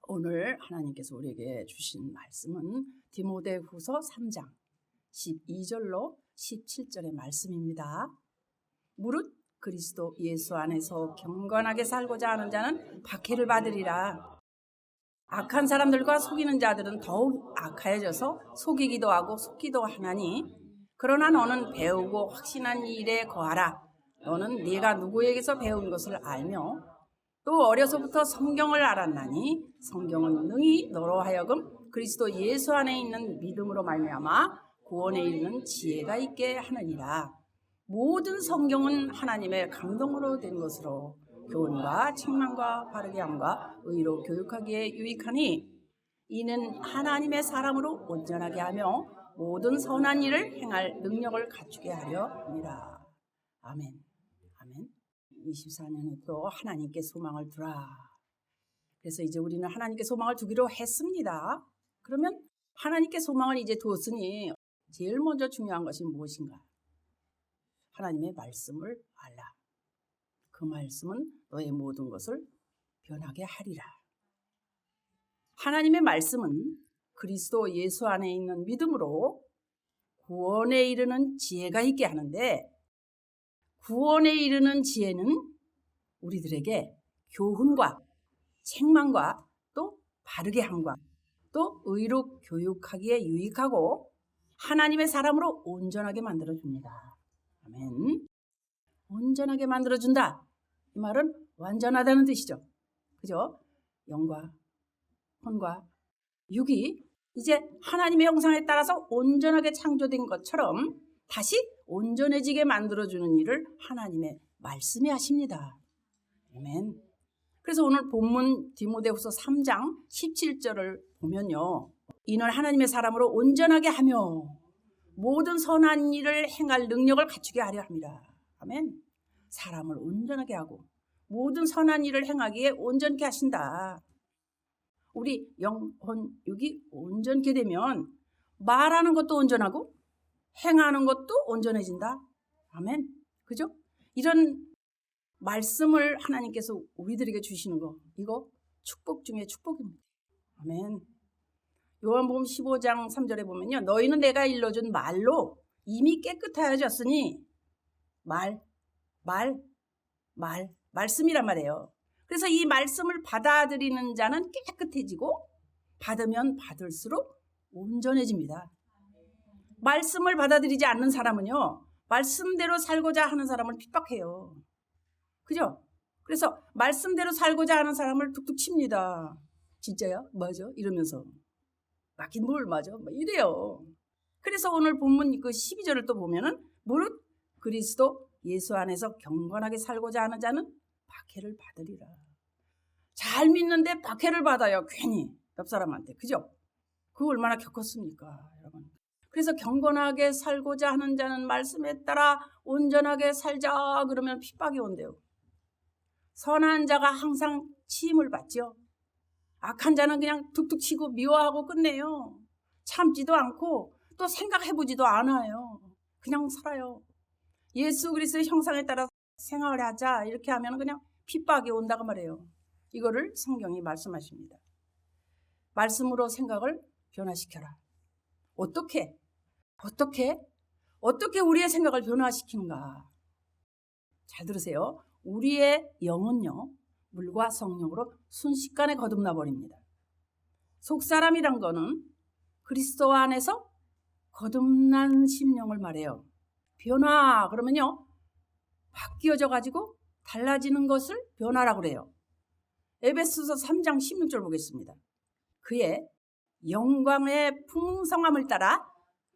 오늘 하나님께서 우리에게 주신 말씀은 디모데후서 3장 12절로 17절의 말씀입니다. 무릇 그리스도 예수 안에서 경건하게 살고자 하는 자는 박해를 받으리라. 악한 사람들과 속이는 자들은 더욱 악하여져서 속이기도 하고 속기도 하나니, 그러나 너는 배우고 확신한 일에 거하라. 너는 네가 누구에게서 배운 것을 알며 또 어려서부터 성경을 알았나니 성경은 능히 너로 하여금 그리스도 예수 안에 있는 믿음으로 말미암아 구원에 이르는 지혜가 있게 하느니라. 모든 성경은 하나님의 감동으로 된 것으로 교훈과 책망과 바르게 함과 의로 교육하기에 유익하니, 이는 하나님의 사람으로 온전하게 하며 모든 선한 일을 행할 능력을 갖추게 하려 함이라. 아멘. 아멘. 24년에 또 하나님께 소망을 두라. 그래서 이제 우리는 하나님께 소망을 두기로 했습니다. 그러면 하나님께 소망을 이제 두었으니 제일 먼저 중요한 것이 무엇인가? 하나님의 말씀을 알라. 그 말씀은 너의 모든 것을 변하게 하리라. 하나님의 말씀은 그리스도 예수 안에 있는 믿음으로 구원에 이르는 지혜가 있게 하는데, 구원에 이르는 지혜는 우리들에게 교훈과 책망과 또 바르게 함과 또 의로 교육하기에 유익하고 하나님의 사람으로 온전하게 만들어줍니다. 아멘. 온전하게 만들어준다. 이 말은 완전하다는 뜻이죠. 그죠? 영과 혼과 육이 이제 하나님의 형상에 따라서 온전하게 창조된 것처럼 다시 온전해지게 만들어주는 일을 하나님의 말씀이 하십니다. 아멘. 그래서 오늘 본문 디모데후서 3장 17절을 보면요, 이는 하나님의 사람으로 온전하게 하며 모든 선한 일을 행할 능력을 갖추게 하려 합니다. 아멘. 사람을 온전하게 하고 모든 선한 일을 행하기에 온전케 하신다. 우리 영, 혼, 육이 온전케 되면 말하는 것도 온전하고 행하는 것도 온전해진다. 아멘. 그죠? 이런 말씀을 하나님께서 우리들에게 주시는 거, 이거 축복 중에 축복입니다. 아멘. 요한복음 15장 3절에 보면요, 너희는 내가 일러준 말로 이미 깨끗하여졌으니, 말씀이란 말이에요. 그래서 이 말씀을 받아들이는 자는 깨끗해지고 받으면 받을수록 온전해집니다. 말씀을 받아들이지 않는 사람은요, 말씀대로 살고자 하는 사람을 핍박해요. 그죠? 그래서 말씀대로 살고자 하는 사람을 툭툭 칩니다. 진짜야? 맞아? 이러면서. 맞긴 뭘 맞아? 뭐 이래요. 그래서 오늘 본문 그 12절을 또 보면은, 무릇 그리스도 예수 안에서 경건하게 살고자 하는 자는 박해를 받으리라. 잘 믿는데 박해를 받아요. 괜히 옆 사람한테. 그죠? 그거 얼마나 겪었습니까, 여러분? 그래서 경건하게 살고자 하는 자는 말씀에 따라 온전하게 살자 그러면 핍박이 온대요. 선한 자가 항상 치임을 받죠. 악한 자는 그냥 툭툭 치고 미워하고 끝내요. 참지도 않고 또 생각해보지도 않아요. 그냥 살아요. 예수 그리스도의 형상에 따라 생활을 하자 이렇게 하면 그냥 핍박이 온다고 말해요. 이거를 성경이 말씀하십니다. 말씀으로 생각을 변화시켜라. 어떻게 우리의 생각을 변화시키는가? 잘 들으세요. 우리의 영은요, 물과 성령으로 순식간에 거듭나 버립니다. 속사람이란 거는 그리스도 안에서 거듭난 심령을 말해요. 변화 그러면요, 바뀌어져 가지고 달라지는 것을 변화라고 그래요. 에베소서 3장 16절 보겠습니다. 그의 영광의 풍성함을 따라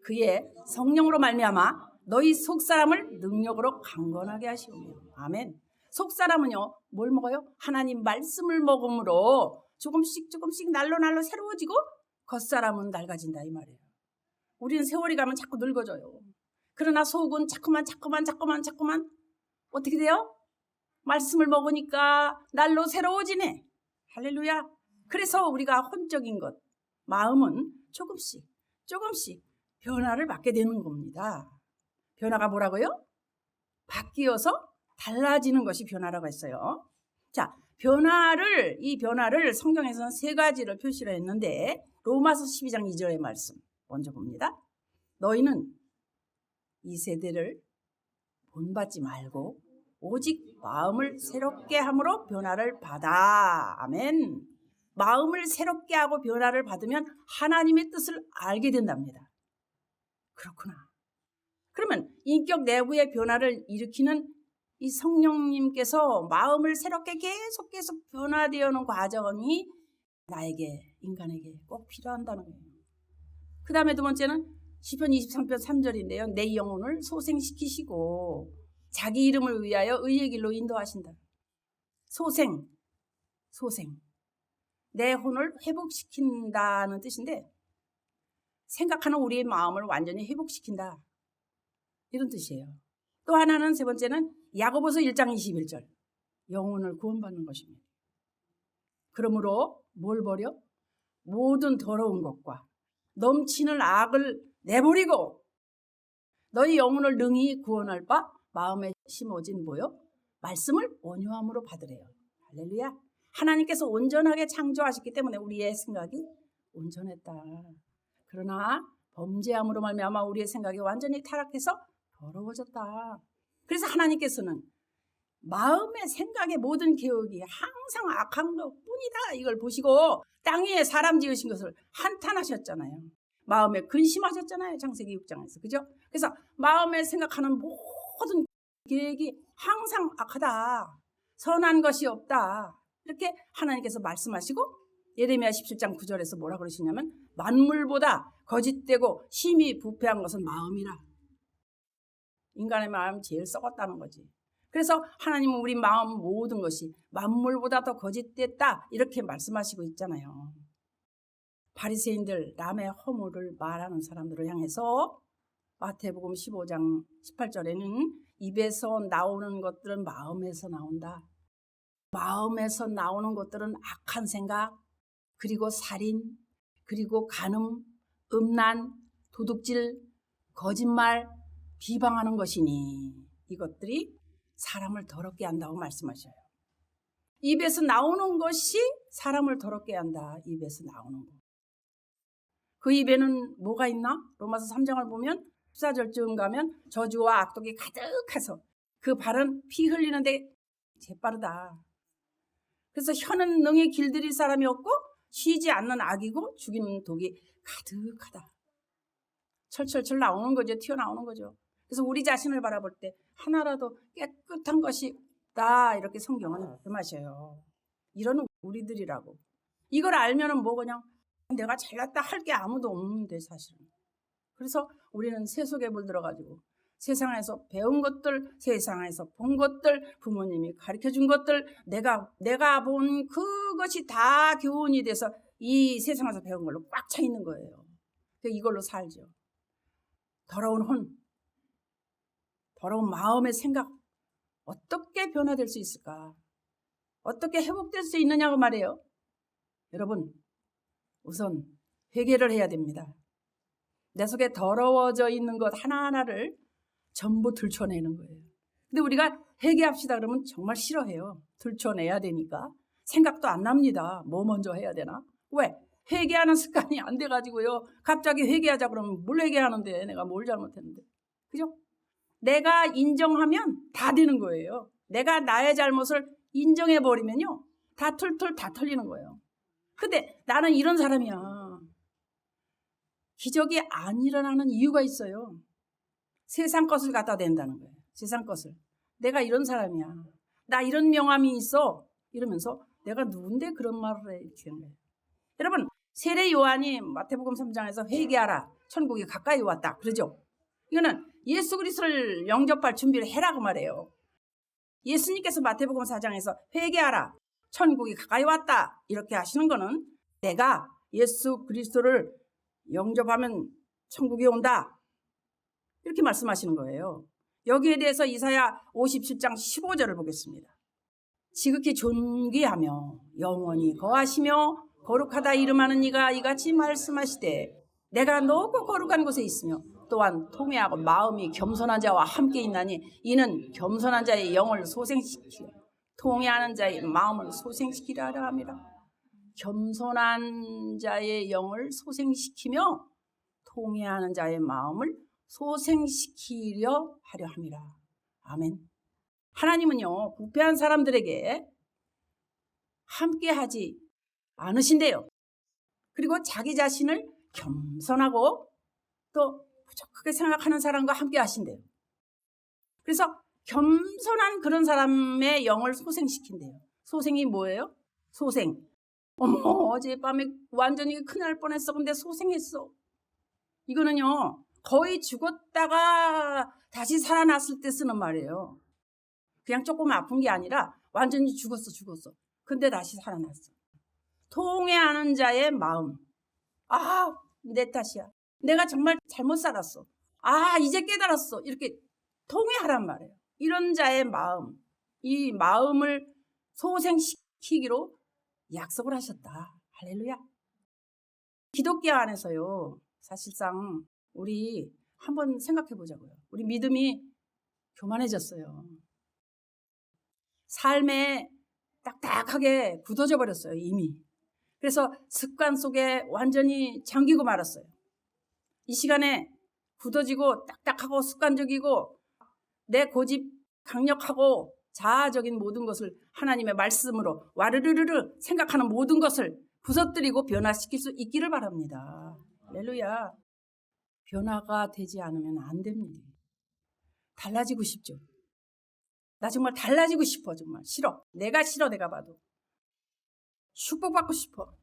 그의 성령으로 말미암아 너희 속사람을 능력으로 강건하게 하시오며. 아멘. 속사람은요, 뭘 먹어요? 하나님 말씀을 먹음으로 조금씩 날로 새로워지고 겉사람은 낡아진다 이 말이에요. 우리는 세월이 가면 자꾸 늙어져요. 그러나 속은 자꾸만 어떻게 돼요? 말씀을 먹으니까 날로 새로워지네. 할렐루야. 그래서 우리가 혼적인 것, 마음은 조금씩 변화를 받게 되는 겁니다. 변화가 뭐라고요? 바뀌어서 달라지는 것이 변화라고 했어요. 자, 이 변화를 성경에서는 세 가지를 표시를 했는데 로마서 12장 2절의 말씀 먼저 봅니다. 너희는 이 세대를 본받지 말고 오직 마음을 새롭게 함으로 변화를 받아. 아멘. 마음을 새롭게 하고 변화를 받으면 하나님의 뜻을 알게 된답니다. 그렇구나. 그러면 인격 내부의 변화를 일으키는 이 성령님께서 마음을 새롭게 계속 변화되어 오는 과정이 나에게, 인간에게 꼭 필요한다는 거예요. 그 다음에 두 번째는 시편 23편 3절인데요. 내 영혼을 소생시키시고 자기 이름을 위하여 의의 길로 인도하신다. 소생. 내 혼을 회복시킨다는 뜻인데 생각하는 우리의 마음을 완전히 회복시킨다. 이런 뜻이에요. 또 하나는 세 번째는 야고보서 1장 21절. 영혼을 구원받는 것입니다. 그러므로 뭘 버려? 모든 더러운 것과 넘치는 악을 내버리고 너희 영혼을 능히 구원할 바 마음에 심어진 뭐요? 말씀을 온유함으로 받으래요. 할렐루야. 하나님께서 온전하게 창조하셨기 때문에 우리의 생각이 온전했다. 그러나 범죄함으로 말미암아 우리의 생각이 완전히 타락해서 더러워졌다. 그래서 하나님께서는 마음의 생각의 모든 계획이 항상 악한 것뿐이다. 이걸 보시고 땅 위에 사람 지으신 것을 한탄하셨잖아요. 마음에 근심하셨잖아요. 창세기 6장에서. 그죠? 그래서 마음에 생각하는 모든 계획이 항상 악하다. 선한 것이 없다. 이렇게 하나님께서 말씀하시고 예레미야 17장 9절에서 뭐라 그러시냐면 만물보다 거짓되고 심히 부패한 것은 마음이라. 인간의 마음이 제일 썩었다는 거지. 그래서 하나님은 우리 마음 모든 것이 만물보다 더 거짓됐다 이렇게 말씀하시고 있잖아요. 바리새인들 남의 허물을 말하는 사람들을 향해서 마태복음 15장 18절에는 입에서 나오는 것들은 마음에서 나온다. 마음에서 나오는 것들은 악한 생각, 그리고 살인, 그리고 간음, 음란, 도둑질, 거짓말, 비방하는 것이니 이것들이 사람을 더럽게 한다고 말씀하셔요. 입에서 나오는 것이 사람을 더럽게 한다. 입에서 나오는 것. 그 입에는 뭐가 있나? 로마서 3장을 보면 14절쯤 가면 저주와 악독이 가득해서 그 발은 피 흘리는데 재빠르다. 그래서 혀는 능히 길들일 사람이 없고 쉬지 않는 악이고 죽이는 독이 가득하다. 철철철 나오는 거죠. 튀어나오는 거죠. 그래서 우리 자신을 바라볼 때 하나라도 깨끗한 것이 없다. 이렇게 성경은 말씀하셔요. 이런 우리들이라고. 이걸 알면은 뭐 그냥 내가 잘났다 할 게 아무도 없는데 사실은. 그래서 우리는 세속에 물들어가지고 세상에서 배운 것들, 세상에서 본 것들, 부모님이 가르쳐준 것들, 내가 본 그것이 다 교훈이 돼서 이 세상에서 배운 걸로 꽉 차 있는 거예요. 이걸로 살죠. 더러운 혼, 더러운 마음의 생각 어떻게 변화될 수 있을까? 어떻게 회복될 수 있느냐고 말이에요. 여러분, 우선 회개를 해야 됩니다. 내 속에 더러워져 있는 것 하나하나를 전부 들춰내는 거예요. 근데 우리가 회개합시다 그러면 정말 싫어해요. 들춰내야 되니까. 생각도 안 납니다. 뭐 먼저 해야 되나? 왜? 회개하는 습관이 안 돼가지고요. 갑자기 회개하자 그러면 뭘 회개하는데 내가 뭘 잘못했는데. 그죠? 내가 인정하면 다 되는 거예요. 내가 나의 잘못을 인정해버리면요. 다 툴툴 다 털리는 거예요. 근데 나는 이런 사람이야. 기적이 안 일어나는 이유가 있어요. 세상 것을 갖다 댄다는 거예요. 세상 것을. 내가 이런 사람이야. 나 이런 명함이 있어. 이러면서 내가 누군데 그런 말을 해. 이렇게 하는 거예요. 여러분, 세례 요한이 마태복음 3장에서 회개하라. 천국이 가까이 왔다. 그러죠? 이거는 예수 그리스도를 영접할 준비를 해라고 말해요. 예수님께서 마태복음 4장에서 회개하라. 천국이 가까이 왔다. 이렇게 하시는 거는 내가 예수 그리스도를 영접하면 천국이 온다. 이렇게 말씀하시는 거예요. 여기에 대해서 이사야 57장 15절을 보겠습니다. 지극히 존귀하며 영원히 거하시며 거룩하다 이름하는 이가 이같이 말씀하시되 내가 높고 거룩한 곳에 있으며 또한 통회하고 마음이 겸손한 자와 함께 있나니 이는 겸손한 자의 영을 소생시키고 통회하는 자의 마음을 소생시키려 하려 함이라. 겸손한 자의 영을 소생시키며 통회하는 자의 마음을 소생시키려 하려 함이라. 아멘. 하나님은요, 부패한 사람들에게 함께하지 않으신대요. 그리고 자기 자신을 겸손하고 또 부족하게 생각하는 사람과 함께 하신대요. 그래서 겸손한 그런 사람의 영을 소생시킨대요. 소생이 뭐예요? 소생. 어머, 어젯밤에 완전히 큰일 날 뻔했어. 근데 소생했어. 이거는요, 거의 죽었다가 다시 살아났을 때 쓰는 말이에요. 그냥 조금 아픈 게 아니라 완전히 죽었어. 근데 다시 살아났어. 통회하는 자의 마음. 아, 내 탓이야. 내가 정말 잘못 살았어. 아, 이제 깨달았어. 이렇게 통회하란 말이에요. 이런 자의 마음, 이 마음을 소생시키기로 약속을 하셨다. 할렐루야. 기독교 안에서요, 사실상 우리 한번 생각해 보자고요. 우리 믿음이 교만해졌어요. 삶에 딱딱하게 굳어져 버렸어요, 이미. 그래서 습관 속에 완전히 잠기고 말았어요. 이 시간에 굳어지고 딱딱하고 습관적이고 내 고집 강력하고 자아적인 모든 것을 하나님의 말씀으로 와르르르르 생각하는 모든 것을 부서뜨리고 변화시킬 수 있기를 바랍니다. 할렐루야. 변화가 되지 않으면 안 됩니다. 달라지고 싶죠. 나 정말 달라지고 싶어. 정말 싫어. 내가 싫어. 내가 봐도. 축복받고 싶어.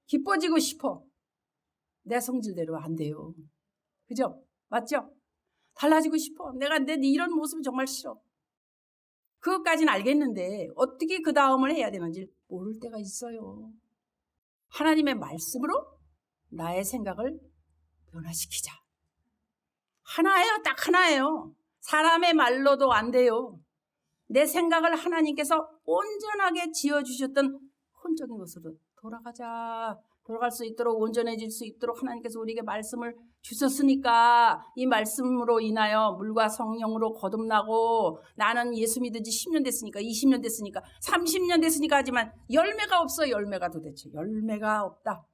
기뻐지고 싶어. 내 성질대로 안 돼요. 그죠? 맞죠? 달라지고 싶어. 내가 내 이런 모습이 정말 싫어. 그것까지는 알겠는데 어떻게 그 다음을 해야 되는지 모를 때가 있어요. 하나님의 말씀으로 나의 생각을 변화시키자. 하나예요. 딱 하나예요. 사람의 말로도 안 돼요. 내 생각을 하나님께서 온전하게 지어주셨던 혼적인 것으로 돌아갈 수 있도록, 온전해질 수 있도록 하나님께서 우리에게 말씀을 주셨으니까 이 말씀으로 인하여 물과 성령으로 거듭나고 나는 예수 믿은 지 10년 됐으니까 20년 됐으니까 30년 됐으니까 하지만 열매가 없어. 열매가 도대체 열매가 없다.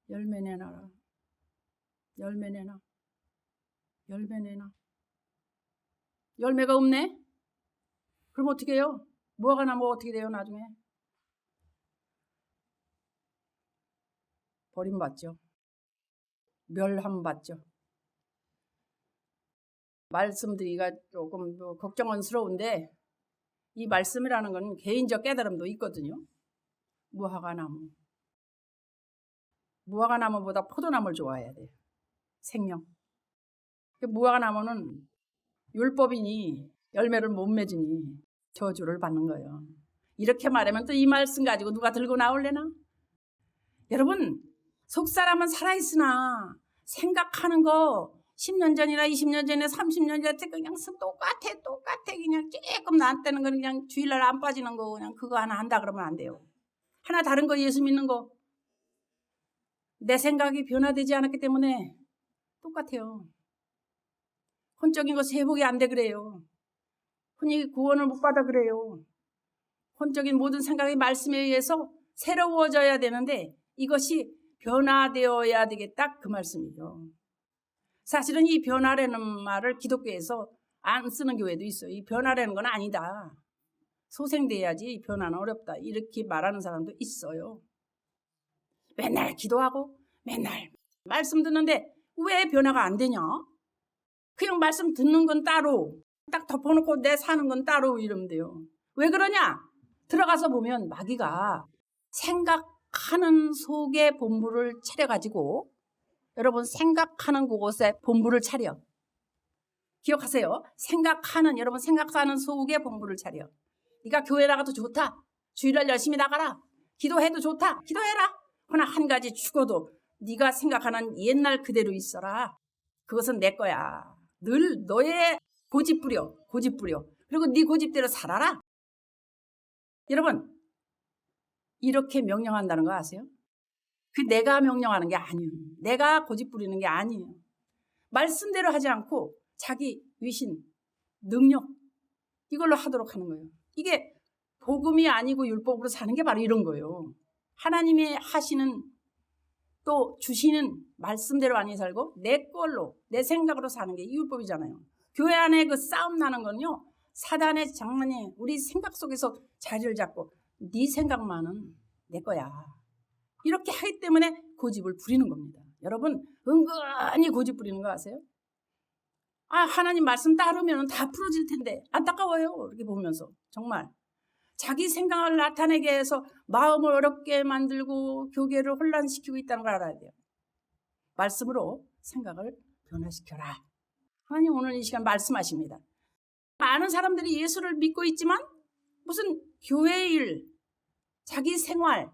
열매 내놔라. 열매 내놔. 열매 내놔. 열매가 없네? 그럼 어떻게 해요? 무화과 나무가 어떻게 돼요 나중에? 버림받죠. 멸함받죠. 말씀드리기가 조금 걱정스러운데 이 말씀이라는 건 개인적 깨달음도 있거든요. 무화과 나무보다 포도나무를 좋아해야 돼요. 생명. 무화과 나무는 율법이니 열매를 못 맺으니 저주를 받는 거예요. 이렇게 말하면 또 이 말씀 가지고 누가 들고 나올래나? 여러분, 속사람은 살아있으나 생각하는 거 10년 전이나 20년 전에 30년 전에 그냥 똑같아. 그냥 조금 나한테는 건 그냥 주일날 안 빠지는 거 그냥 그거 하나 한다 그러면 안 돼요. 하나 다른 거 예수 믿는 거. 내 생각이 변화되지 않았기 때문에 똑같아요. 혼적인 거 회복이 안 돼 그래요. 혼이 구원을 못 받아 그래요. 혼적인 모든 생각이 말씀에 의해서 새로워져야 되는데 이것이 변화되어야 되겠다 그 말씀이죠. 사실은 이 변화라는 말을 기독교에서 안 쓰는 교회도 있어요. 이 변화라는 건 아니다. 소생돼야지 변화는 어렵다. 이렇게 말하는 사람도 있어요. 맨날 기도하고 맨날 말씀 듣는데 왜 변화가 안 되냐? 그냥 말씀 듣는 건 따로 딱 덮어놓고 내 사는 건 따로 이러면 돼요. 왜 그러냐? 들어가서 보면 마귀가 생각하는 속에 본부를 차려가지고 여러분 생각하는 그곳에 본부를 차려. 기억하세요. 여러분 생각하는 속에 본부를 차려. 네가 교회 나가도 좋다. 주일날 열심히 나가라. 기도해도 좋다. 기도해라. 그러나 한 가지 죽어도 네가 생각하는 옛날 그대로 있어라. 그것은 내 거야. 늘 너의 고집 부려. 그리고 네 고집대로 살아라. 여러분 이렇게 명령한다는 거 아세요? 그 내가 명령하는 게 아니에요. 내가 고집 부리는 게 아니에요. 말씀대로 하지 않고 자기 위신, 능력 이걸로 하도록 하는 거예요. 이게 복음이 아니고 율법으로 사는 게 바로 이런 거예요. 하나님이 하시는 또 주시는 말씀대로 아니 살고 내 걸로 내 생각으로 사는 게 율법이잖아요. 교회 안에 그 싸움 나는 건요, 사단의 장난이 우리 생각 속에서 자리를 잡고 네 생각만은 내 거야, 이렇게 하기 때문에 고집을 부리는 겁니다. 여러분 은근히 고집 부리는 거 아세요? 하나님 말씀 따르면 다 풀어질 텐데 안타까워요. 이렇게 보면서 정말 자기 생각을 나타내게 해서 마음을 어렵게 만들고 교계를 혼란시키고 있다는 걸 알아야 돼요. 말씀으로 생각을 변화시켜라. 하나님 오늘 이 시간 말씀하십니다. 많은 사람들이 예수를 믿고 있지만 무슨 교회 일, 자기 생활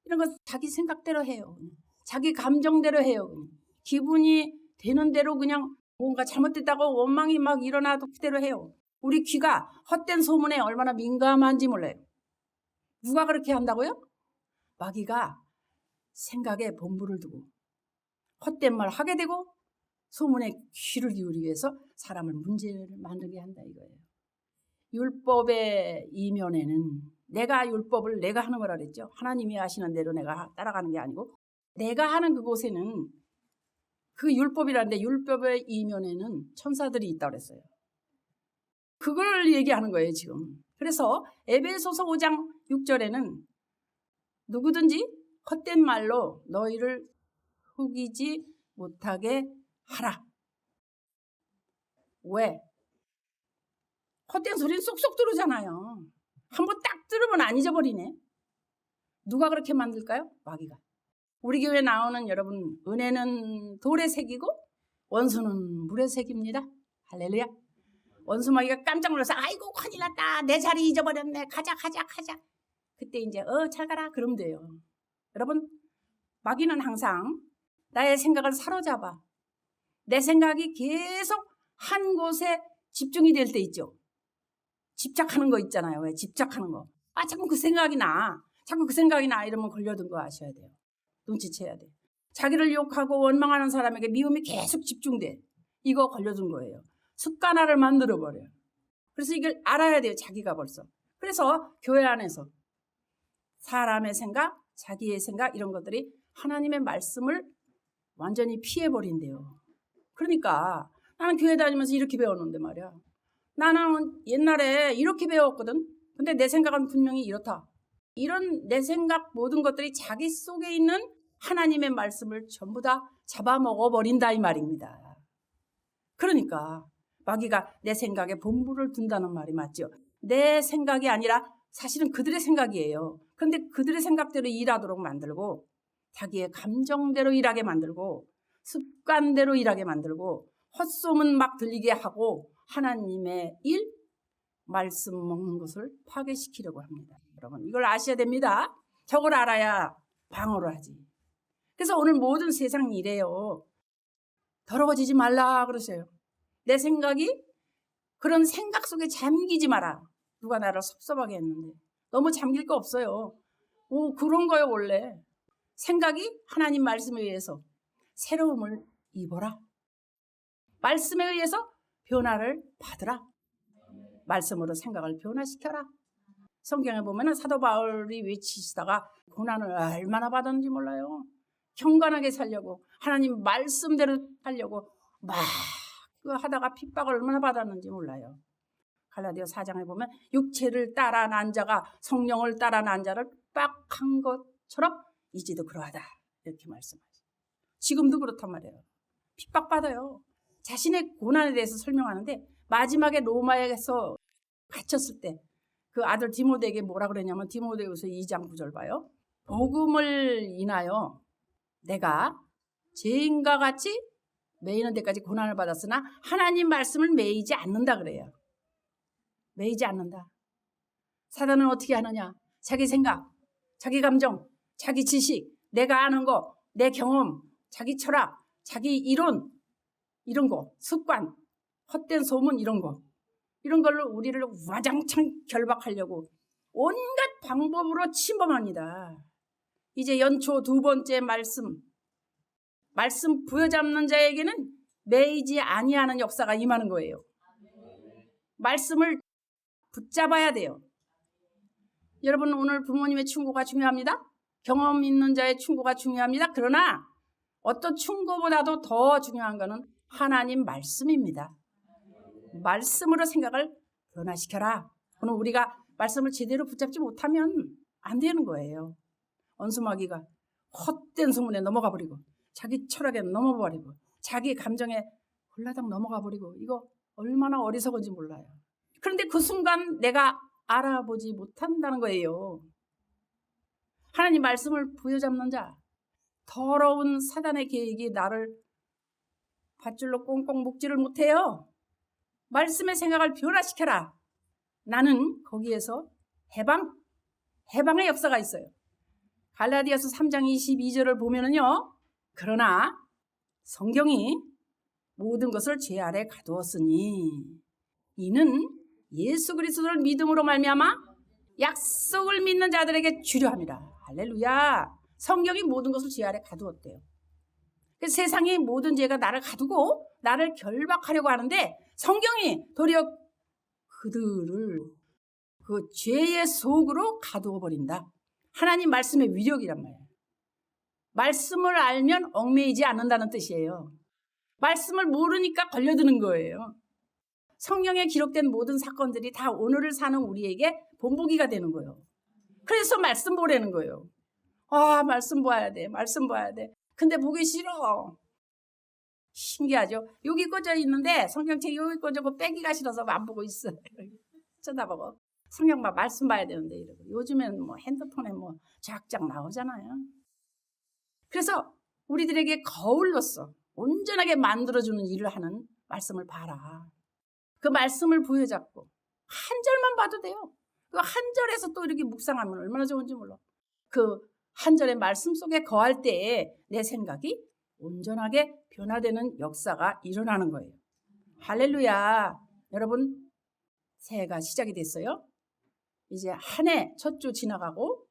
이런 거 자기 생각대로 해요. 자기 감정대로 해요. 기분이 되는 대로 그냥 뭔가 잘못됐다고 원망이 막 일어나도 그대로 해요. 우리 귀가 헛된 소문에 얼마나 민감한지 몰라요. 누가 그렇게 한다고요? 마귀가 생각에 본부를 두고 헛된 말 하게 되고 소문에 귀를 기울이기 위해서 사람을 문제를 만들게 한다 이거예요. 율법의 이면에는 내가 율법을 내가 하는 거라 그랬죠. 하나님이 하시는 대로 내가 따라가는 게 아니고 내가 하는 그곳에는 그 율법이라는데 율법의 이면에는 천사들이 있다고 그랬어요. 그걸 얘기하는 거예요 지금. 그래서 에베소서 5장 6절에는 누구든지 헛된 말로 너희를 속이지 못하게 하라. 왜? 헛된 소리는 쏙쏙 들어오잖아요. 한번 딱 들으면 안 잊어버리네. 누가 그렇게 만들까요? 마귀가. 우리 교회 나오는 여러분, 은혜는 돌에 새기고 원수는 물에 새깁니다. 할렐루야. 원수 마귀가 깜짝 놀라서 아이고 큰일 났다, 내 자리 잊어버렸네, 가자. 그때 이제 잘 가라 그러면 돼요. 여러분, 마귀는 항상 나의 생각을 사로잡아 내 생각이 계속 한 곳에 집중이 될 때 있죠. 집착하는 거 있잖아요. 왜 집착하는 거. 자꾸 그 생각이 나 이러면 걸려든 거 아셔야 돼요. 눈치채야 돼. 자기를 욕하고 원망하는 사람에게 미움이 계속 집중돼. 이거 걸려든 거예요. 습관화를 만들어버려요. 그래서 이걸 알아야 돼요. 자기가 벌써. 그래서 교회 안에서 사람의 생각, 자기의 생각 이런 것들이 하나님의 말씀을 완전히 피해버린대요. 그러니까 나는 교회 다니면서 이렇게 배웠는데 말이야. 나는 옛날에 이렇게 배웠거든. 근데 내 생각은 분명히 이렇다. 이런 내 생각 모든 것들이 자기 속에 있는 하나님의 말씀을 전부 다 잡아먹어버린다 이 말입니다. 그러니까 마귀가 내 생각에 본부를 둔다는 말이 맞죠. 내 생각이 아니라 사실은 그들의 생각이에요. 그런데 그들의 생각대로 일하도록 만들고 자기의 감정대로 일하게 만들고 습관대로 일하게 만들고 헛소문 막 들리게 하고 하나님의 일, 말씀 먹는 것을 파괴시키려고 합니다. 여러분 이걸 아셔야 됩니다. 저걸 알아야 방어를 하지. 그래서 오늘 모든 세상이 이래요. 더러워지지 말라 그러세요. 내 생각이 그런 생각 속에 잠기지 마라. 누가 나를 섭섭하게 했는데 너무 잠길 거 없어요. 그런 거예요. 원래 생각이 하나님 말씀에 의해서 새로움을 입어라. 말씀에 의해서 변화를 받으라. 말씀으로 생각을 변화시켜라. 성경에 보면 사도 바울이 외치시다가 고난을 얼마나 받았는지 몰라요. 경건하게 살려고 하나님 말씀대로 살려고 막 그거 하다가 핍박을 얼마나 받았는지 몰라요. 갈라디아 4장에 보면 육체를 따라 난 자가 성령을 따라 난 자를 핍박한 것처럼 이제도 그러하다 이렇게 말씀하죠. 지금도 그렇단 말이에요. 핍박받아요. 자신의 고난에 대해서 설명하는데 마지막에 로마에서 갇혔을 때 그 아들 디모데에게 뭐라 그랬냐면 디모데후서 2장 9절 봐요. 복음을 인하여 내가 죄인과 같이 매이는 데까지 고난을 받았으나 하나님 말씀을 매이지 않는다 그래요. 매이지 않는다. 사단은 어떻게 하느냐? 자기 생각, 자기 감정, 자기 지식, 내가 아는 거, 내 경험, 자기 철학, 자기 이론 이런 거, 습관, 헛된 소문 이런 걸로 우리를 와장창 결박하려고 온갖 방법으로 침범합니다. 이제 연초 두 번째 말씀 부여잡는 자에게는 매이지 아니하는 역사가 임하는 거예요. 말씀을 붙잡아야 돼요. 여러분, 오늘 부모님의 충고가 중요합니다. 경험 있는 자의 충고가 중요합니다. 그러나 어떤 충고보다도 더 중요한 것은 하나님 말씀입니다. 말씀으로 생각을 변화시켜라. 그럼 우리가 말씀을 제대로 붙잡지 못하면 안 되는 거예요. 원수마귀가 헛된 소문에 넘어가 버리고 자기 철학에 넘어가 버리고 자기 감정에 홀라당 넘어가 버리고 이거 얼마나 어리석은지 몰라요. 그런데 그 순간 내가 알아보지 못한다는 거예요. 하나님 말씀을 부여잡는 자, 더러운 사단의 계획이 나를 밧줄로 꽁꽁 묶지를 못해요. 말씀의 생각을 변화시켜라. 나는 거기에서 해방의 역사가 있어요. 갈라디아서 3장 22절을 보면은요. 그러나 성경이 모든 것을 죄 아래 가두었으니 이는 예수 그리스도를 믿음으로 말미암아 약속을 믿는 자들에게 주려 함이라. 할렐루야. 성경이 모든 것을 죄 아래 가두었대요. 세상이 모든 죄가 나를 가두고 나를 결박하려고 하는데 성경이 도리어 그들을 그 죄의 속으로 가두어 버린다. 하나님 말씀의 위력이란 말이에요. 말씀을 알면 얽매이지 않는다는 뜻이에요. 말씀을 모르니까 걸려드는 거예요. 성경에 기록된 모든 사건들이 다 오늘을 사는 우리에게 본보기가 되는 거예요. 그래서 말씀 보라는 거예요. 아, 말씀 봐야 돼. 말씀 봐야 돼. 근데 보기 싫어. 신기하죠? 여기 꺼져 있는데 성경책 여기 꺼져고 빼기가 싫어서 안 보고 있어. 쳐다보고. 성경 말씀 봐야 되는데 이러고. 요즘엔 뭐 핸드폰에 뭐 쫙쫙 나오잖아요. 그래서 우리들에게 거울로서 온전하게 만들어주는 일을 하는 말씀을 봐라. 그 말씀을 부여잡고 한 절만 봐도 돼요. 그 한 절에서 또 이렇게 묵상하면 얼마나 좋은지 몰라. 그 한 절의 말씀 속에 거할 때에 내 생각이 온전하게 변화되는 역사가 일어나는 거예요. 할렐루야. 여러분, 새해가 시작이 됐어요. 이제 한 해 첫 주 지나가고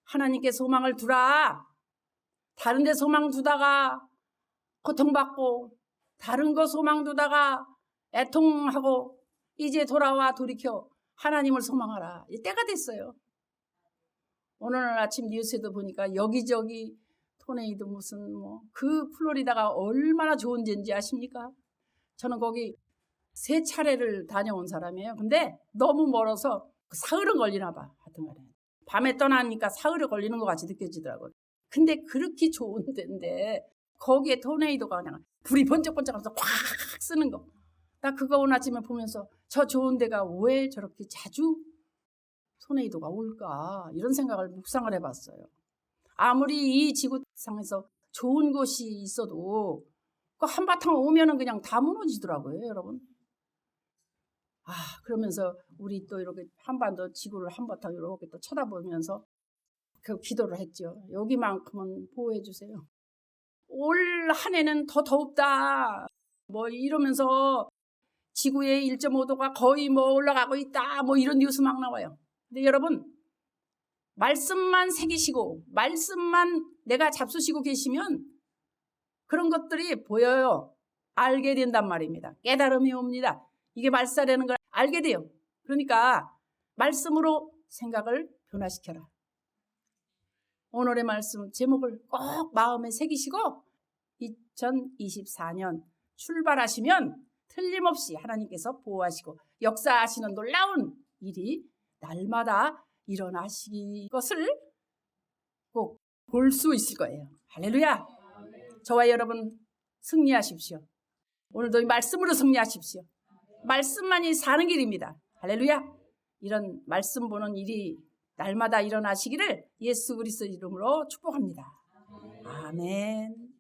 하나님께 소망을 두라. 다른 데 소망 두다가 고통받고 다른 거 소망 두다가 애통하고 이제 돌아와 돌이켜 하나님을 소망하라. 이 때가 됐어요. 오늘 아침 뉴스에도 보니까 여기저기 토네이도 무슨 그 플로리다가 얼마나 좋은 데인지 아십니까? 저는 거기 3차례를 다녀온 사람이에요. 근데 너무 멀어서 사흘은 걸리나 봐. 하여튼 간에. 밤에 떠나니까 사흘이 걸리는 것 같이 느껴지더라고요. 근데 그렇게 좋은 데인데 거기에 토네이도가 그냥 불이 번쩍번쩍하면서 확 쓰는 거. 나 그거 오늘 아침에 보면서 저 좋은 데가 왜 저렇게 자주 토네이도가 올까? 이런 생각을 묵상을 해봤어요. 아무리 이 지구상에서 좋은 곳이 있어도 그 한바탕 오면은 그냥 다 무너지더라고요, 여러분. 그러면서 우리 또 이렇게 한반도 지구를 한바탕 이렇게 또 쳐다보면서 그 기도를 했죠. 여기만큼은 보호해 주세요. 올 한 해는 더 더웁다. 이러면서 지구의 1.5도가 거의 올라가고 있다. 이런 뉴스 막 나와요. 근데 여러분, 말씀만 새기시고 말씀만 내가 잡수시고 계시면 그런 것들이 보여요. 알게 된단 말입니다. 깨달음이 옵니다. 이게 말살이라는 걸 알게 돼요. 그러니까 말씀으로 생각을 변화시켜라. 오늘의 말씀 제목을 꼭 마음에 새기시고 2024년 출발하시면 틀림없이 하나님께서 보호하시고 역사하시는 놀라운 일이 날마다 일어나실 것을 꼭 볼 수 있을 거예요. 할렐루야. 저와 여러분 승리하십시오. 오늘도 이 말씀으로 승리하십시오. 말씀만이 사는 길입니다. 할렐루야. 이런 말씀 보는 일이 날마다 일어나시기를 예수 그리스도 이름으로 축복합니다. 아멘.